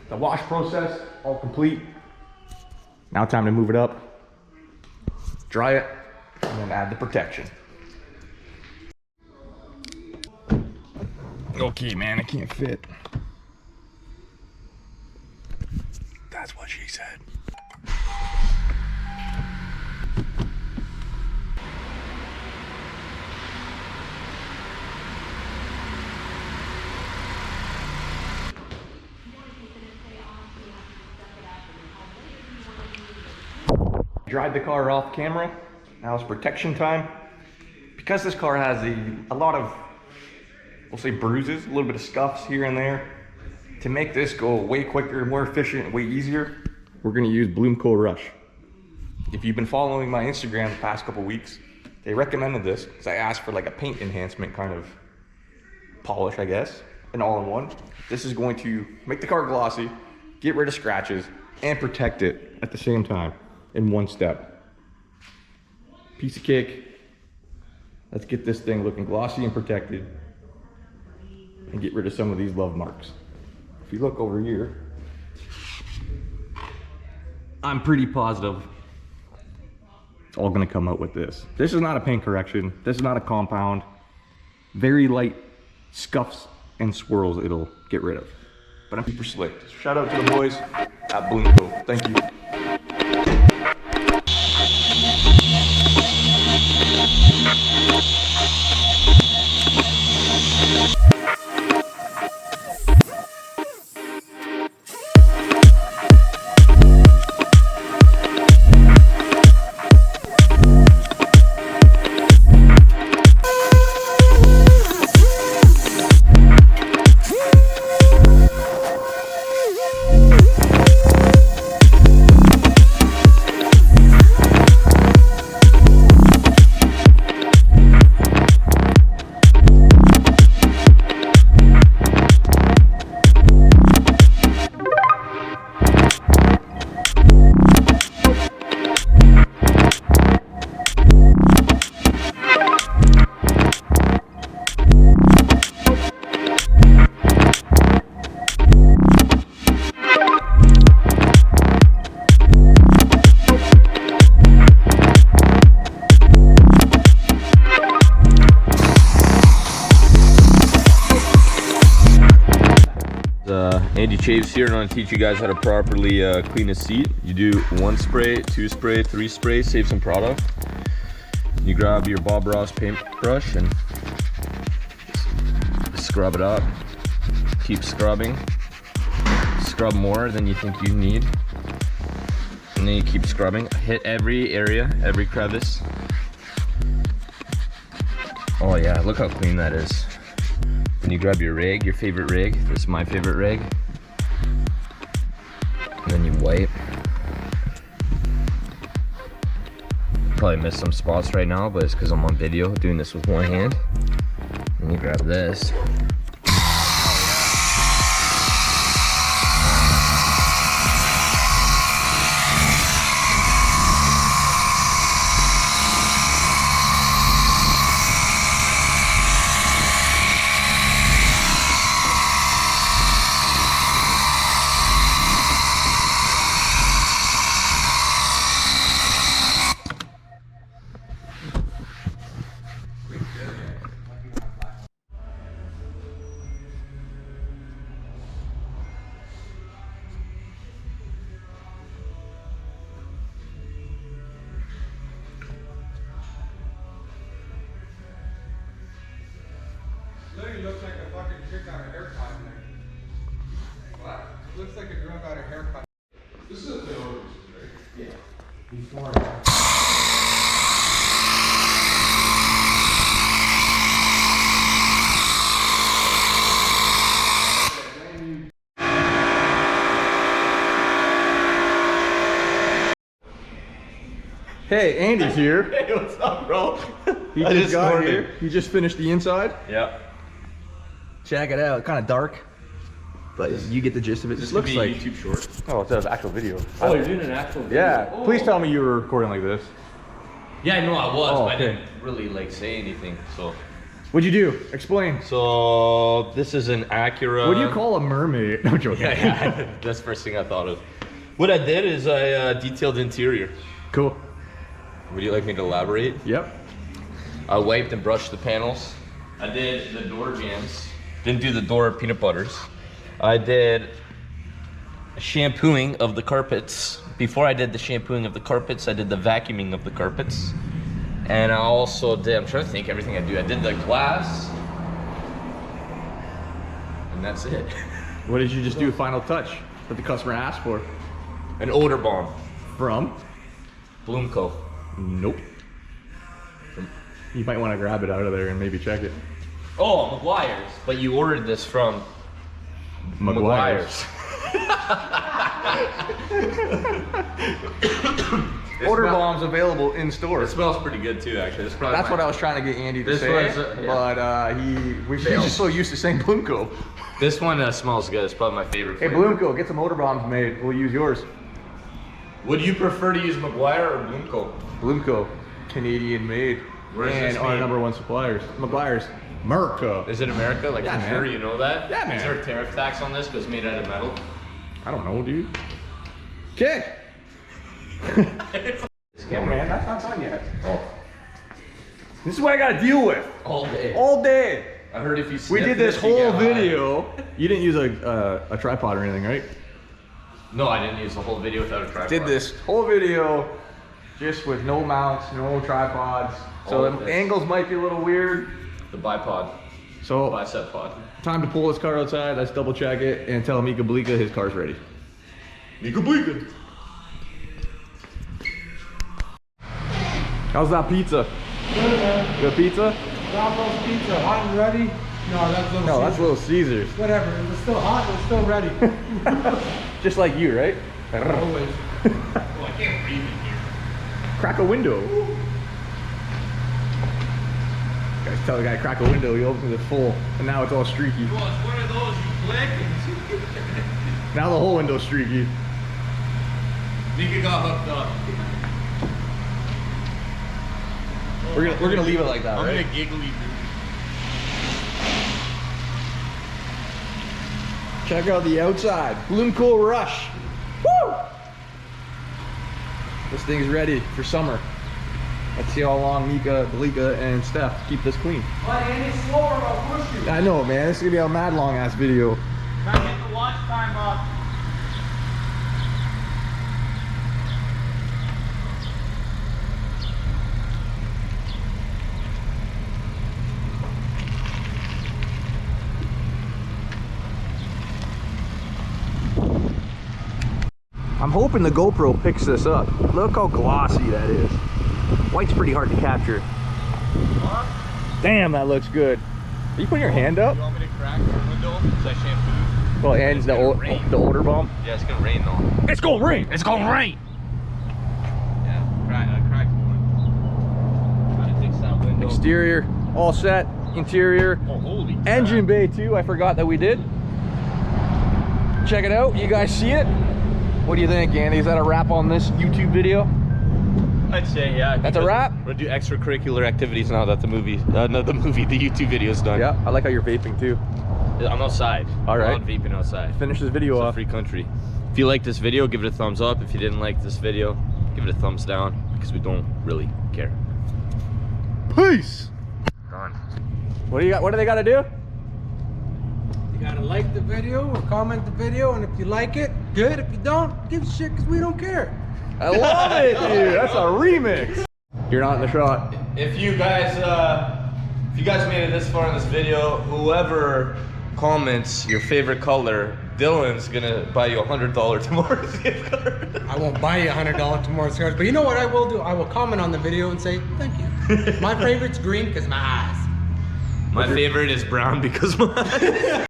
The wash process, all complete. Now time to move it up, dry it, and then add the protection. Okay, man, it can't fit. That's what she said. Dried the car off camera. Now it's protection time. Because this car has a lot of, we'll say, bruises, a little bit of scuffs here and there. To make this go way quicker, more efficient, way easier, we're gonna use BloomCo Rush. If you've been following my Instagram the past couple weeks, they recommended this because I asked for like a paint enhancement kind of polish, I guess, an all-in-one. This is going to make the car glossy, get rid of scratches, and protect it at the same time in one step. Piece of cake. Let's get this thing looking glossy and protected and get rid of some of these love marks. If you look over here, I'm pretty positive it's all gonna come out with this. This is not a paint correction. This is not a compound. Very light scuffs and swirls it'll get rid of. But I'm super slick. Shout out to the boys at BloomCo. Thank you. Andy Chaves here, and I'm going to teach you guys how to properly clean a seat. You do 1 spray, 2 spray, 3 spray, save some product. You grab your Bob Ross paintbrush and scrub it up. Keep scrubbing. Scrub more than you think you need. And then you keep scrubbing. Hit every area, every crevice. Oh yeah, look how clean that is. Then you grab your rag, your favorite rag. This is my favorite rag. And then you wipe. Probably missed some spots right now, but it's because I'm on video doing this with one hand. And you grab this. Literally looks like a fucking chick got a haircut. What? Looks like a girl got a haircut. This is a Toyota, right? Yeah. Before. Hey, Andy's here. Hey, what's up, bro? He just got here. He just finished the inside. Yeah. Check it out. Kind of dark, but you get the gist of it. This looks like YouTube short. Oh, it's an actual video. Oh, you're doing an actual video? Yeah. Oh. Please tell me you were recording like this. Yeah, no, I was, Oh, but I okay. didn't really like say anything, so. What'd you do? Explain. So this is an Acura. What do you call a mermaid? No, I'm joking. Yeah, that's the first thing I thought of. What I did is I detailed the interior. Cool. Would you like me to elaborate? Yep. I wiped and brushed the panels. I did the door jams. Didn't do the door peanut butters. I did shampooing of the carpets. Before I did the shampooing of the carpets, I did the vacuuming of the carpets. And I also did, I'm trying to think everything I do. I did the glass. And that's it. What did you just do? Final touch that the customer asked for. An odor bomb. From? BloomCo. Nope. You might want to grab it out of there and maybe check it. Oh, McGuire's. But you ordered this from McGuire's. Odor bombs available in It stores. smells pretty good too, actually. That's what I was trying to get Andy to This say, was, yeah. but he's Failed. just so used to saying BloomCo. This one smells good. It's probably my favorite Hey flavor. BloomCo, get some odor bombs made. We'll use yours. Would you prefer to use McGuire or BloomCo? BloomCo, Canadian made, Where is and this our made? '1 suppliers. McGuire's, America. Is it America? Like, Yeah, for sure man. you know that? Yeah, man. Is there a tariff tax on this because it's made out of metal? I don't know, dude. Okay. Yeah, man, that's not done yet. Oh. This is what I gotta deal with All day. all day. I heard if you We sniff did this you get whole high. video. You didn't use a tripod or anything, right? No, I didn't use the whole video without a tripod. Did this whole video just with no mounts, no tripods. So All of the this. angles might be a little weird. The bipod. So Bicep pod. time to pull this car outside. Let's double check it and tell Mika Blika his car's ready. Mika Blika. How's that pizza? Good, man. Good pizza? Domino's pizza, hot and ready. No, that's Little No, that's Caesars. Little Caesars. Whatever, it was still hot, it was still ready. Just like you, right? Always. Oh, I can't breathe in here. Crack a window. Guys, tell the guy crack a window, he opens it full, and now it's all streaky. Well, it's one of those you click and Now the whole window's streaky. Mika got hooked up. We're gonna leave it like that, I'm right? gonna giggly. Check out the outside. BloomCo Rush. Woo! This thing's ready for summer. Let's see how long Mika, Blika, and Steph keep this clean. But any slower, I'll push you. I know, man. This is gonna be a mad long ass video. Now get the watch time up. I'm hoping the GoPro picks this up. Look how glossy that is. White's pretty hard to capture. Damn, that looks good. Are you putting your hand up? You want me to crack your window? Is that shampoo? Well, and the odor bomb. Yeah, it's gonna rain though. It's gonna rain. It's gonna rain. Yeah, crack one. Trying to fix that window. Exterior, all set. Interior, Oh, holy crap. engine bay too. I forgot that we did. Check it out. You guys see it? What do you think, Andy? Is that a wrap on this YouTube video? I'd say, yeah. That's a because wrap? We're gonna do extracurricular activities now that the movie, the YouTube video is done. Yeah, I like how you're vaping too. I'm outside. All right. I'm vaping outside. Finish this video It's a off. free country. If you like this video, give it a thumbs up. If you didn't like this video, give it a thumbs down because we don't really care. Peace. Done. What do you got? What do they got to do? You gotta like the video or comment the video, and if you like it, good. If you don't, give a shit because we don't care. I love it, dude. That's a remix. You're not in the shot. If you guys made it this far in this video, whoever comments your favorite color, Dylan's gonna buy you a $100 tomorrow's gift card. I won't buy you $100 tomorrow's cards, but you know what I will do? I will comment on the video and say thank you. My favorite's green because my eyes. My favorite is brown because my